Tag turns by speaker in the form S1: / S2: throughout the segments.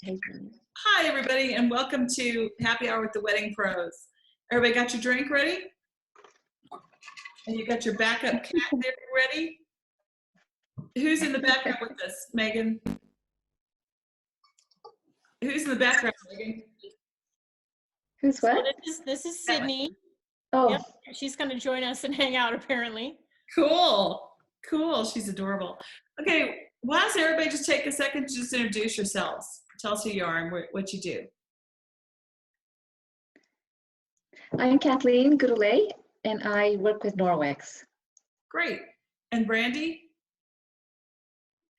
S1: Hi, everybody, and welcome to Happy Hour with the Wedding Pros. Everybody got your drink ready? And you got your backup cat there ready? Who's in the background with us, Megan? Who's in the background, Megan?
S2: Who's what?
S3: So this is Sydney.
S2: Oh,
S3: Yep, she's going to join us and hang out apparently.
S1: Cool. Cool. She's adorable. Okay, why doesn't everybody just take a second to just introduce yourselves? Tell us who you are and what you do.
S2: I'm Kathleen Goulet, and I work with Norwex.
S1: Great. And Brandy?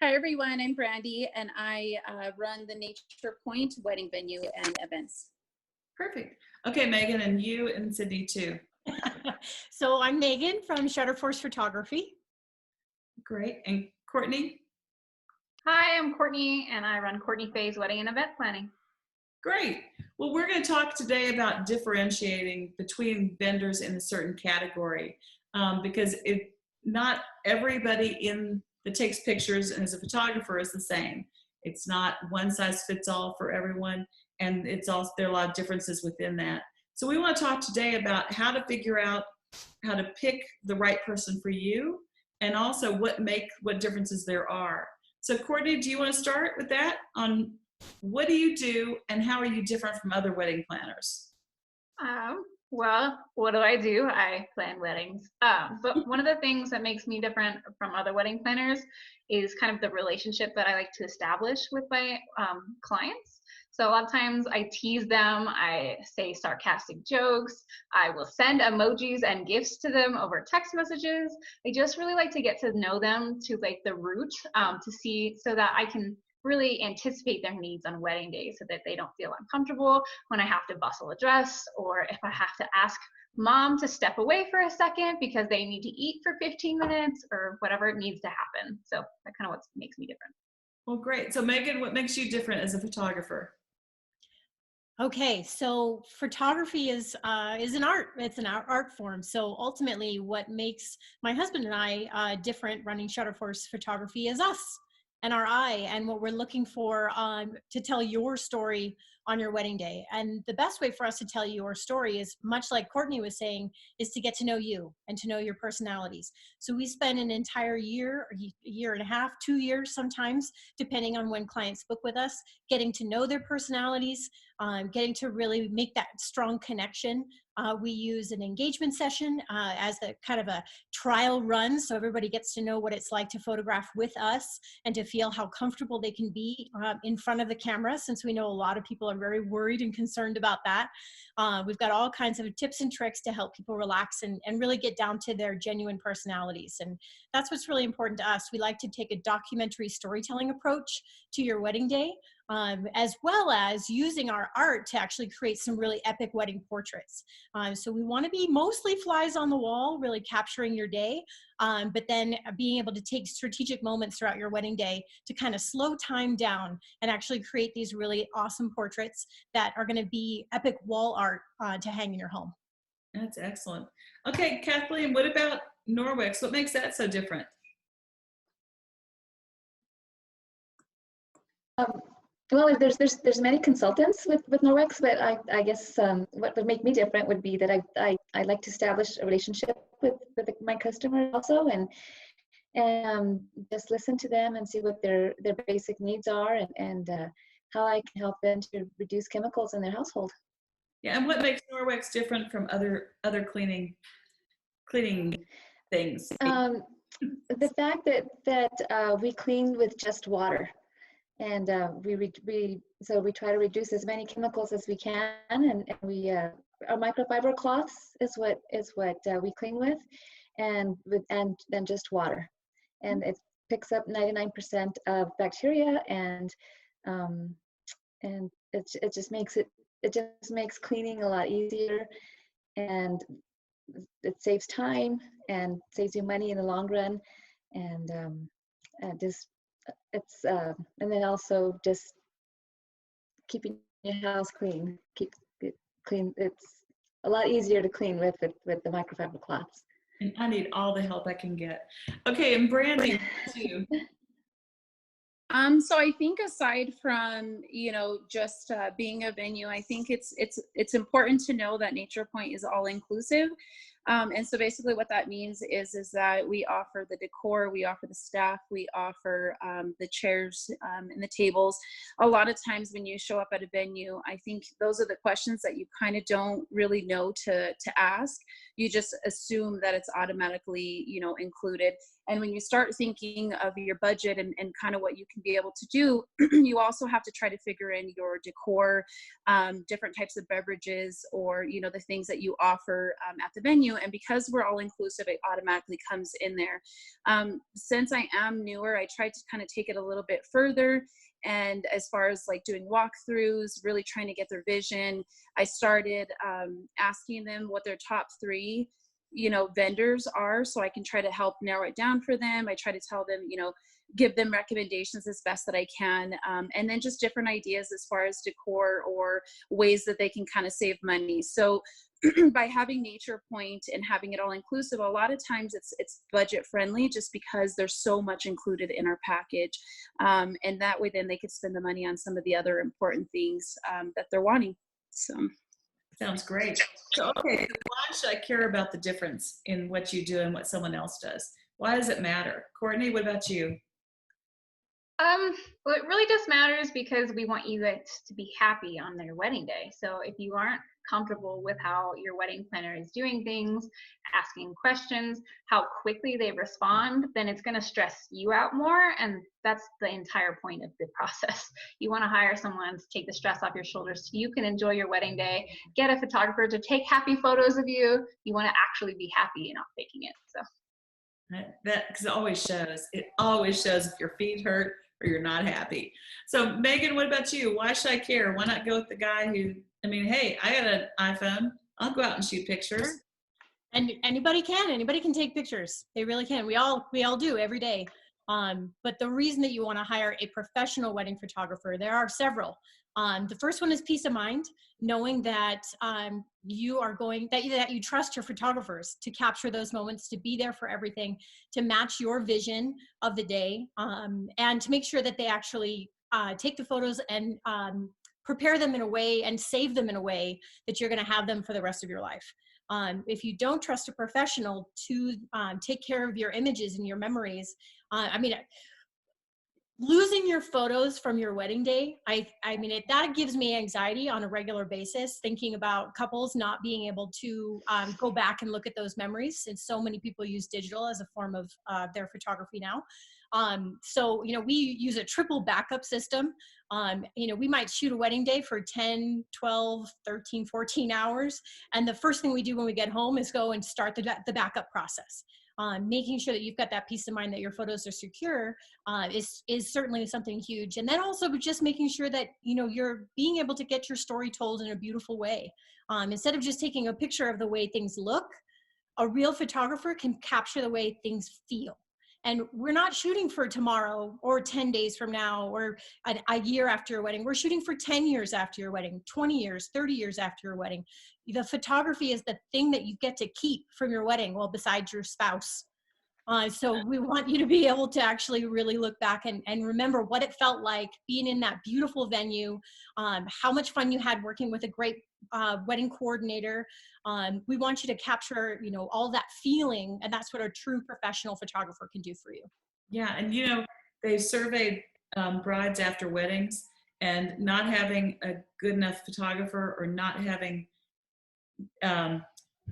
S4: Hi everyone, I'm Brandy and I run the Nature Point wedding venue and events.
S1: Perfect. Okay, Megan, and you and Sydney too.
S3: So I'm Megan from Shutterforce Photography.
S1: Great. And Courtney?
S5: Hi, I'm Courtney and I run Courtney Faye's Wedding and Event Planning.
S1: Great. Well, we're going to talk today about differentiating between vendors in a certain category because not everybody that takes pictures and is a photographer is the same. It's not one size fits all for everyone, and there are a lot of differences within that. So we want to talk today about how to figure out how to pick the right person for you, and also what differences there are. So Courtney, do you want to start with that on what do you do and how are you different from other wedding planners?
S5: Well, what do? I plan weddings. But one of the things that makes me different from other wedding planners is kind of the relationship that I like to establish with my clients. So a lot of times I tease them, I say sarcastic jokes, I will send emojis and gifts to them over text messages. I just really like to get to know them to like the root to see so that I can really anticipate their needs on wedding day so that they don't feel uncomfortable when I have to bustle a dress, or if I have to ask mom to step away for a second because they need to eat for 15 minutes or whatever needs to happen. So that kind of what makes me different.
S1: Well, great. So Megan, what makes you different as a photographer?
S3: Okay, so photography is an art. It's an art form. So ultimately, what makes my husband and I different running Shutterforce Photography is us and our eye and what we're looking for to tell your story on your wedding day. And the best way for us to tell your story is, much like Courtney was saying, is to get to know you and to know your personalities. So we spend an entire year, a year and a half, 2 years sometimes, depending on when clients book with us, getting to know their personalities, getting to really make that strong connection. We use an engagement session as a kind of a trial run, so everybody gets to know what it's like to photograph with us and to feel how comfortable they can be in front of the camera, since we know a lot of people are very worried and concerned about that. We've got all kinds of tips and tricks to help people relax and really get down to their genuine personalities. And that's what's really important to us. We like to take a documentary storytelling approach to your wedding day, as well as using our art to actually create some really epic wedding portraits. So we want to be mostly flies on the wall, really capturing your day, but then being able to take strategic moments throughout your wedding day to kind of slow time down and actually create these really awesome portraits that are going to be epic wall art to hang in your home.
S1: That's excellent. Okay, Kathleen, what about Norwex? What makes that so different?
S2: Well, there's many consultants with Norwex, but I guess what would make me different would be that I like to establish a relationship with my customer also, and just listen to them and see what their basic needs are, and how I can help them to reduce chemicals in their household.
S1: Yeah, and what makes Norwex different from other cleaning things?
S2: The fact that we clean with just water. And so we try to reduce as many chemicals as we can, and we our microfiber cloths is what we clean with, and then just water, and it picks up 99% of bacteria, and it just makes cleaning a lot easier, and it saves time and saves you money in the long run, and and then also just keeping your house clean. Keep it clean. It's a lot easier to clean with the microfiber cloths.
S1: And I need all the help I can get. Okay, and Brandy, too.
S4: So I think aside from, just being a venue, I think it's important to know that Nature Point is all inclusive. And so basically what that means is that we offer the decor, we offer the staff, we offer the chairs and the tables. A lot of times when you show up at a venue, I think those are the questions that you kind of don't really know to ask. You just assume that it's automatically, included. And when you start thinking of your budget and kind of what you can be able to do, you also have to try to figure in your decor, different types of beverages, or, the things that you offer at the venue. And because we're all inclusive, it automatically comes in there. Since I am newer, I tried to kind of take it a little bit further. And as far as like doing walkthroughs, really trying to get their vision, I started asking them what their top 3 vendors are, so I can try to help narrow it down for them. I try to tell them, give them recommendations as best that I can. And then just different ideas as far as decor or ways that they can kind of save money. So by having Nature Point and having it all inclusive, a lot of times it's budget friendly, just because there's so much included in our package. And that way then they could spend the money on some of the other important things that they're wanting. So.
S1: Sounds great. So, okay, why should I care about the difference in what you do and what someone else does? Why does it matter? Courtney, what about you?
S5: Well, it really just matters because we want you guys to be happy on their wedding day. So if you aren't comfortable with how your wedding planner is doing things, asking questions, how quickly they respond, then it's going to stress you out more. And that's the entire point of the process. You want to hire someone to take the stress off your shoulders so you can enjoy your wedding day, get a photographer to take happy photos of you. You want to actually be happy and not faking it. So.
S1: That, because it always shows if your feet hurt or you're not happy. So Megan, what about you? Why should I care? Why not go with the guy who, hey, I got an iPhone. I'll go out and shoot pictures.
S3: And anybody can take pictures. They really can. We all do every day. But the reason that you want to hire a professional wedding photographer, there are several. The first one is peace of mind, knowing that that you trust your photographers to capture those moments, to be there for everything, to match your vision of the day, and to make sure that they actually take the photos and prepare them in a way and save them in a way that you're going to have them for the rest of your life. If you don't trust a professional to take care of your images and your memories, losing your photos from your wedding day, that gives me anxiety on a regular basis, thinking about couples not being able to go back and look at those memories, since so many people use digital as a form of their photography now. So we use a triple backup system. We might shoot a wedding day for 10, 12, 13, 14 hours. And the first thing we do when we get home is go and start the backup process. Making sure that you've got that peace of mind that your photos are secure is certainly something huge. And then also just making sure that, you're being able to get your story told in a beautiful way. Instead of just taking a picture of the way things look, a real photographer can capture the way things feel. And we're not shooting for tomorrow or 10 days from now or a year after your wedding. We're shooting for 10 years after your wedding, 20 years, 30 years after your wedding. The photography is the thing that you get to keep from your wedding, well, besides your spouse. So we want you to be able to actually really look back and remember what it felt like being in that beautiful venue, how much fun you had working with a great wedding coordinator. We want you to capture, all that feeling, and that's what a true professional photographer can do for you.
S1: Yeah, and they surveyed brides after weddings, and not having a good enough photographer or not having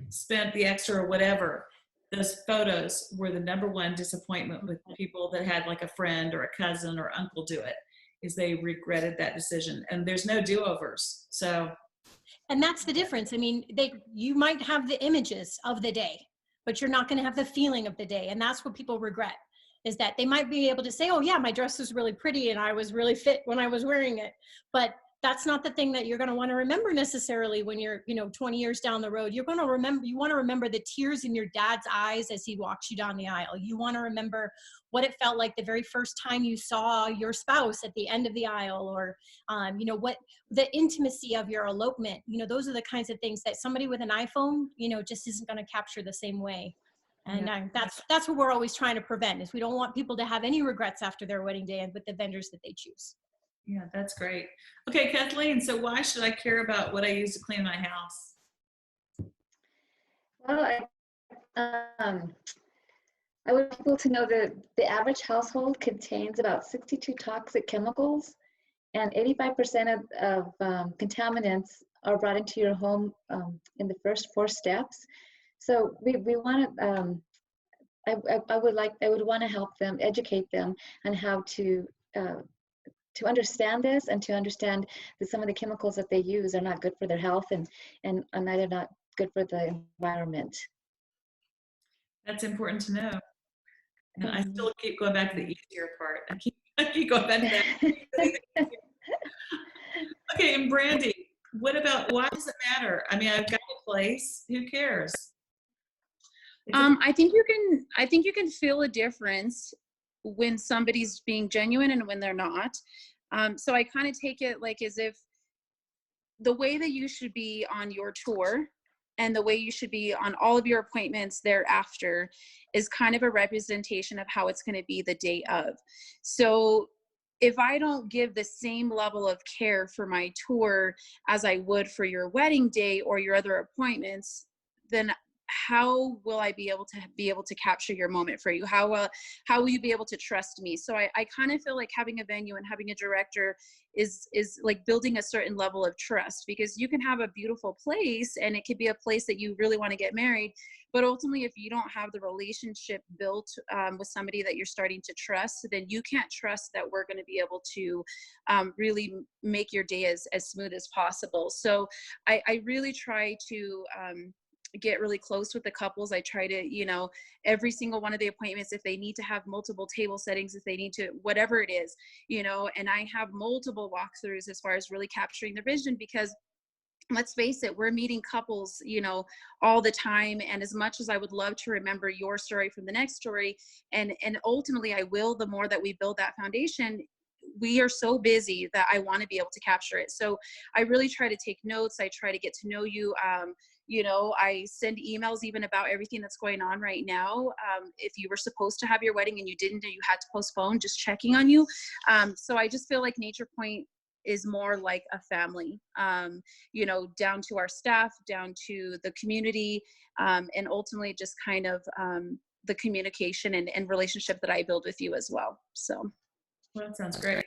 S1: spent the extra or whatever, those photos were the number one disappointment with people that had like a friend or a cousin or uncle do it, is they regretted that decision. And there's no do-overs. So.
S3: And that's the difference. You might have the images of the day, but you're not going to have the feeling of the day. And that's what people regret, is that they might be able to say, oh yeah, my dress was really pretty and I was really fit when I was wearing it. But that's not the thing that you're going to want to remember necessarily when you're, 20 years down the road. You want to remember the tears in your dad's eyes as he walks you down the aisle. You want to remember what it felt like the very first time you saw your spouse at the end of the aisle, or, what the intimacy of your elopement. Those are the kinds of things that somebody with an iPhone, just isn't going to capture the same way. And
S1: Yeah.
S3: that's what we're always trying to prevent, is we don't want people to have any regrets after their wedding day and with the vendors that they choose.
S1: Yeah, that's great. Okay, Kathleen, so why should I care about what I use to clean my house?
S2: Well, I want people to know that the average household contains about 62 toxic chemicals, and 85% of contaminants are brought into your home in the first 4 steps. So we want to, I would want to help them, educate them on how to understand this, and to understand that some of the chemicals that they use are not good for their health, and are neither not good for the environment.
S1: That's important to know. And I still keep going back to the easier part. I keep going back to that. Okay, and Brandy, what about, why does it matter? I mean, I've got a place, who cares?
S4: I think you can feel a difference when somebody's being genuine and when they're not. So I kind of take it like as if the way that you should be on your tour and the way you should be on all of your appointments thereafter is kind of a representation of how it's going to be the day of. So if I don't give the same level of care for my tour as I would for your wedding day or your other appointments, then how will I be able to capture your moment for you? How will you be able to trust me? So I kind of feel like having a venue and having a director is like building a certain level of trust, because you can have a beautiful place and it could be a place that you really want to get married, but ultimately if you don't have the relationship built with somebody that you're starting to trust, then you can't trust that we're going to be able to really make your day as smooth as possible. So I really try to get really close with the couples. I try to, every single one of the appointments, if they need to have multiple table settings, if they need to, whatever it is, and I have multiple walkthroughs as far as really capturing their vision, because let's face it, we're meeting couples, all the time. And as much as I would love to remember your story from the next story, and ultimately I will, the more that we build that foundation, we are so busy that I want to be able to capture it. So I really try to take notes. I try to get to know you. I send emails even about everything that's going on right now. If you were supposed to have your wedding and you didn't, or you had to postpone, just checking on you. So I just feel like Nature Point is more like a family, down to our staff, down to the community, and ultimately just kind of the communication and relationship that I build with you as well. So.
S1: Well, that sounds great.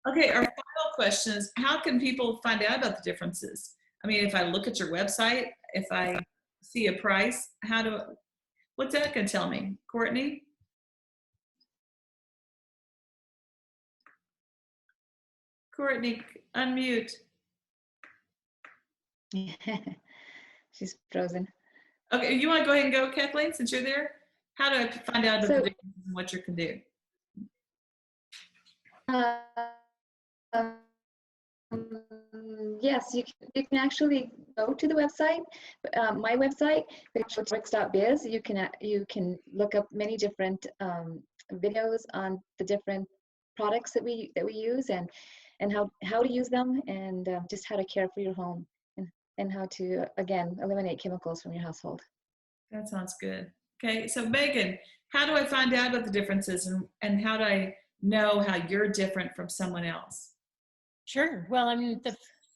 S1: Okay, our final question is, how can people find out about the differences? I mean, if I look at your website, if I see a price, what's that going to tell me? Courtney? Courtney, unmute.
S2: She's frozen.
S1: Okay, you want to go ahead and go, Kathleen, since you're there? How do I find out about the differences and what you can do?
S2: Yes, you can actually go to the website, my website, biz. You can look up many different videos on the different products that we use, and how to use them, and just how to care for your home, and how to, again, eliminate chemicals from your household.
S1: That sounds good. Okay, so Megan, how do I find out about the differences, and how do I know how you're different from someone else?
S3: Sure. Well, I mean,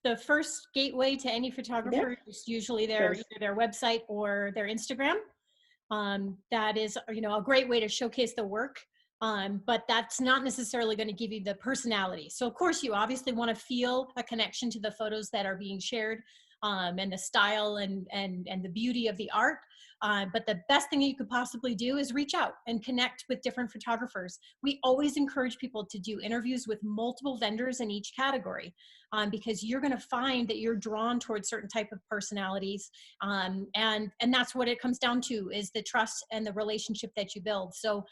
S3: the first gateway to any photographer is usually either their website or their Instagram. That is, a great way to showcase the work. But that's not necessarily going to give you the personality. So of course you obviously want to feel a connection to the photos that are being shared, and the style and the beauty of the art. But the best thing you could possibly do is reach out and connect with different photographers. We always encourage people to do interviews with multiple vendors in each category, because you're going to find that you're drawn towards certain type of personalities. And that's what it comes down to, is the trust and the relationship that you build. So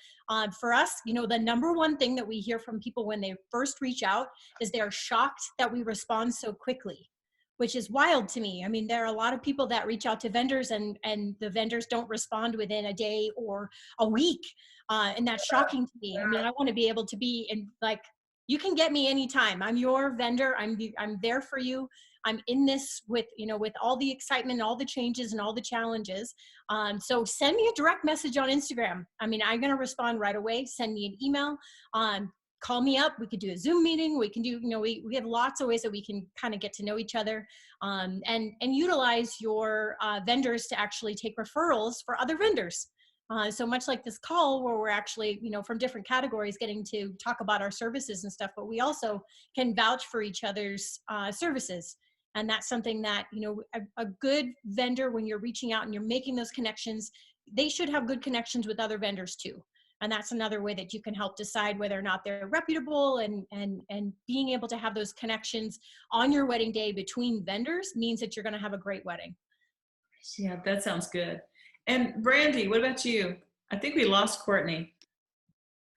S3: for us, the number one thing that we hear from people when they first reach out is they're shocked that we respond so quickly, which is wild to me. I mean, there are a lot of people that reach out to vendors and the vendors don't respond within a day or a week. And that's shocking to me. I mean, I want to be able to be in, like, you can get me anytime. I'm your vendor. I'm there for you. I'm in this with, you know, with all the excitement, all the changes and all the challenges. So send me a direct message on Instagram. I mean, I'm going to respond right away. Send me an email. Call me up. We could do a Zoom meeting. We can do, you know, we have lots of ways that we can kind of get to know each other, and utilize your vendors to actually take referrals for other vendors. So much like this call where we're actually, you know, from different categories getting to talk about our services and stuff, but we also can vouch for each other's services. And that's something that, you know, a good vendor, when you're reaching out and you're making those connections, they should have good connections with other vendors too. And that's another way that you can help decide whether or not they're reputable, and being able to have those connections on your wedding day between vendors means that you're going to have a great wedding.
S1: Yeah, that sounds good. And Brandy, what about you? I think we lost Courtney.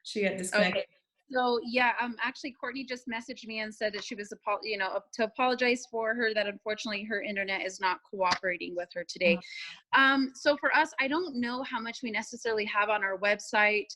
S1: She got disconnected.
S4: Okay. So yeah, actually Courtney just messaged me and said that she was, you know, to apologize for her, that unfortunately her internet is not cooperating with her today. So for us, I don't know how much we necessarily have on our website,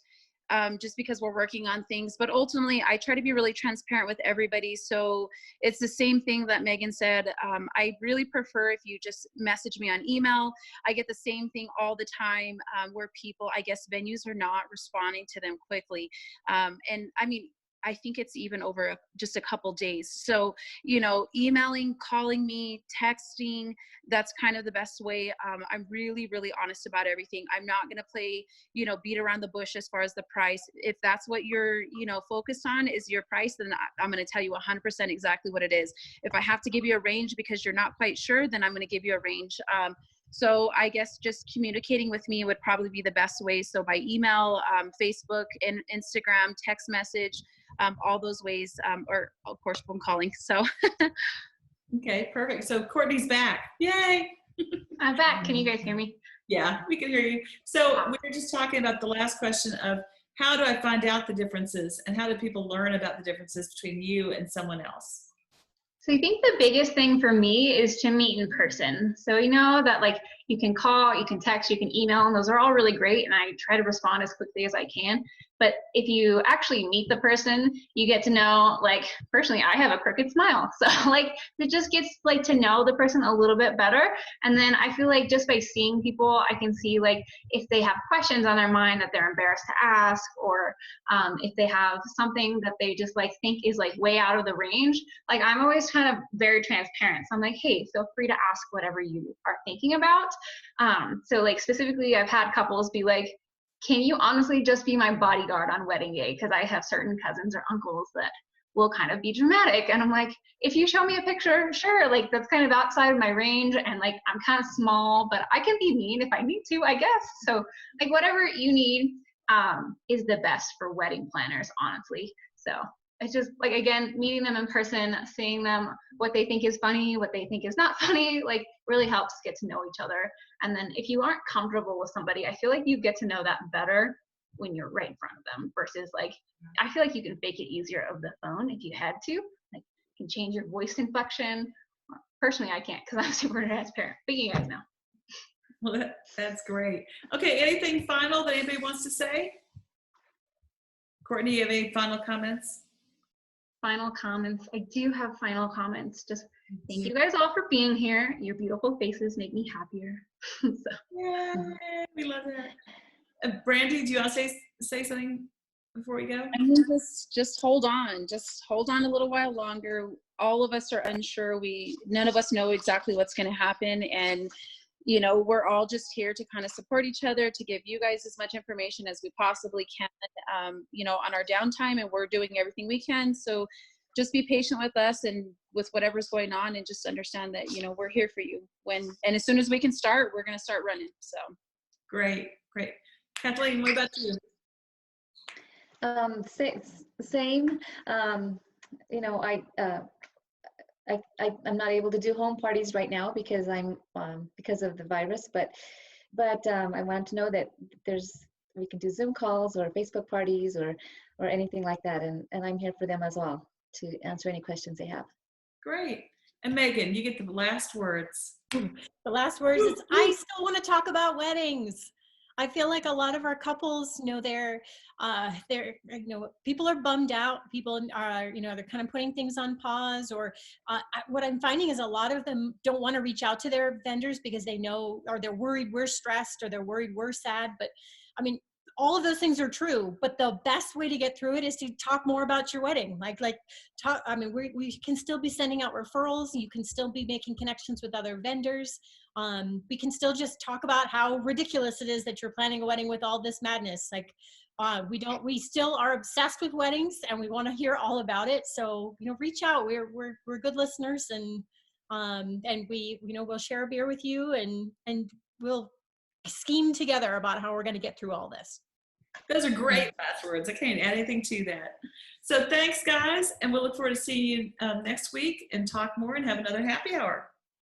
S4: just because we're working on things, but ultimately I try to be really transparent with everybody. So it's the same thing that Megan said. I really prefer if you just message me on email. I get the same thing all the time, where people, I guess venues are not responding to them quickly. And I mean, I think it's even over just a couple days. So, you know, emailing, calling me, texting, that's kind of the best way. I'm really, really honest about everything. I'm not going to play, you know, beat around the bush as far as the price. If that's what you're, you know, focused on is your price, then I'm going to tell you 100% exactly what it is. If I have to give you a range because you're not quite sure, then I'm going to give you a range. So I guess just communicating with me would probably be the best way. So by email, Facebook, and Instagram, text message, all those ways, or of course phone calling. So
S1: Okay, perfect. So Courtney's back. Yay.
S5: I'm back. Can you guys hear me?
S1: Yeah, we can hear you. So we were just talking about the last question of how do I find out the differences, and how do people learn about the differences between you and someone else?
S5: So I think the biggest thing for me is to meet in person. So you know that like you can call, you can text, you can email, and those are all really great, and I try to respond as quickly as I can. But if you actually meet the person, you get to know, like personally, I have a crooked smile. So like it just gets like to know the person a little bit better. And then I feel like just by seeing people, I can see like if they have questions on their mind that they're embarrassed to ask, or if they have something that they just like think is like way out of the range. Like I'm always kind of very transparent. So I'm like, hey, feel free to ask whatever you are thinking about. So like specifically, I've had couples be like, can you honestly just be my bodyguard on wedding day? Because I have certain cousins or uncles that will kind of be dramatic. And I'm like, if you show me a picture, sure, like that's kind of outside of my range. And like, I'm kind of small, but I can be mean if I need to, I guess. So like whatever you need is the best for wedding planners, honestly. So it's just like, again, meeting them in person, seeing them, what they think is funny, what they think is not funny, like really helps get to know each other. And then if you aren't comfortable with somebody, I feel like you get to know that better when you're right in front of them, versus like, I feel like you can fake it easier over the phone if you had to. Like you can change your voice inflection. Personally, I can't because I'm super transparent, but you guys know.
S1: Well, that's great. Okay, anything final that anybody wants to say? Courtney, you have any final comments?
S5: Final comments. I do have final comments. Just thank you guys all for being here. Your beautiful faces make me happier. So.
S1: Yeah, we love that. Brandy, do you want to say something before we go?
S4: I mean, just hold on. Just hold on a little while longer. All of us are unsure. None of us know exactly what's going to happen. And, you know, we're all just here to kind of support each other, to give you guys as much information as we possibly can, you know, on our downtime, and we're doing everything we can. So just be patient with us and with whatever's going on, and just understand that, you know, we're here for you and as soon as we can start, we're going to start running. So.
S1: Great. Kathleen, what about you?
S2: Same. You know, I'm not able to do home parties right now because because of the virus, but I wanted to know that we can do Zoom calls or Facebook parties or anything like that, and I'm here for them as well to answer any questions they have.
S1: Great. And Megan, you get the last words.
S3: The last words is, I still want to talk about weddings. I feel like a lot of our couples, you know, you know, people are bummed out. People are, you know, they're kind of putting things on pause, or what I'm finding is a lot of them don't want to reach out to their vendors because they know, or they're worried we're stressed, or they're worried we're sad. But I mean, all of those things are true, but the best way to get through it is to talk more about your wedding. Talk, I mean, we can still be sending out referrals. You can still be making connections with other vendors. We can still just talk about how ridiculous it is that you're planning a wedding with all this madness. Like, we still are obsessed with weddings, and we want to hear all about it. So, you know, reach out. We're good listeners, and we, you know, we'll share a beer with you, and we'll scheme together about how we're going to get through all this.
S1: Those are great last words. I can't add anything to that. So thanks, guys, and we'll look forward to seeing you next week and talk more and have another happy hour.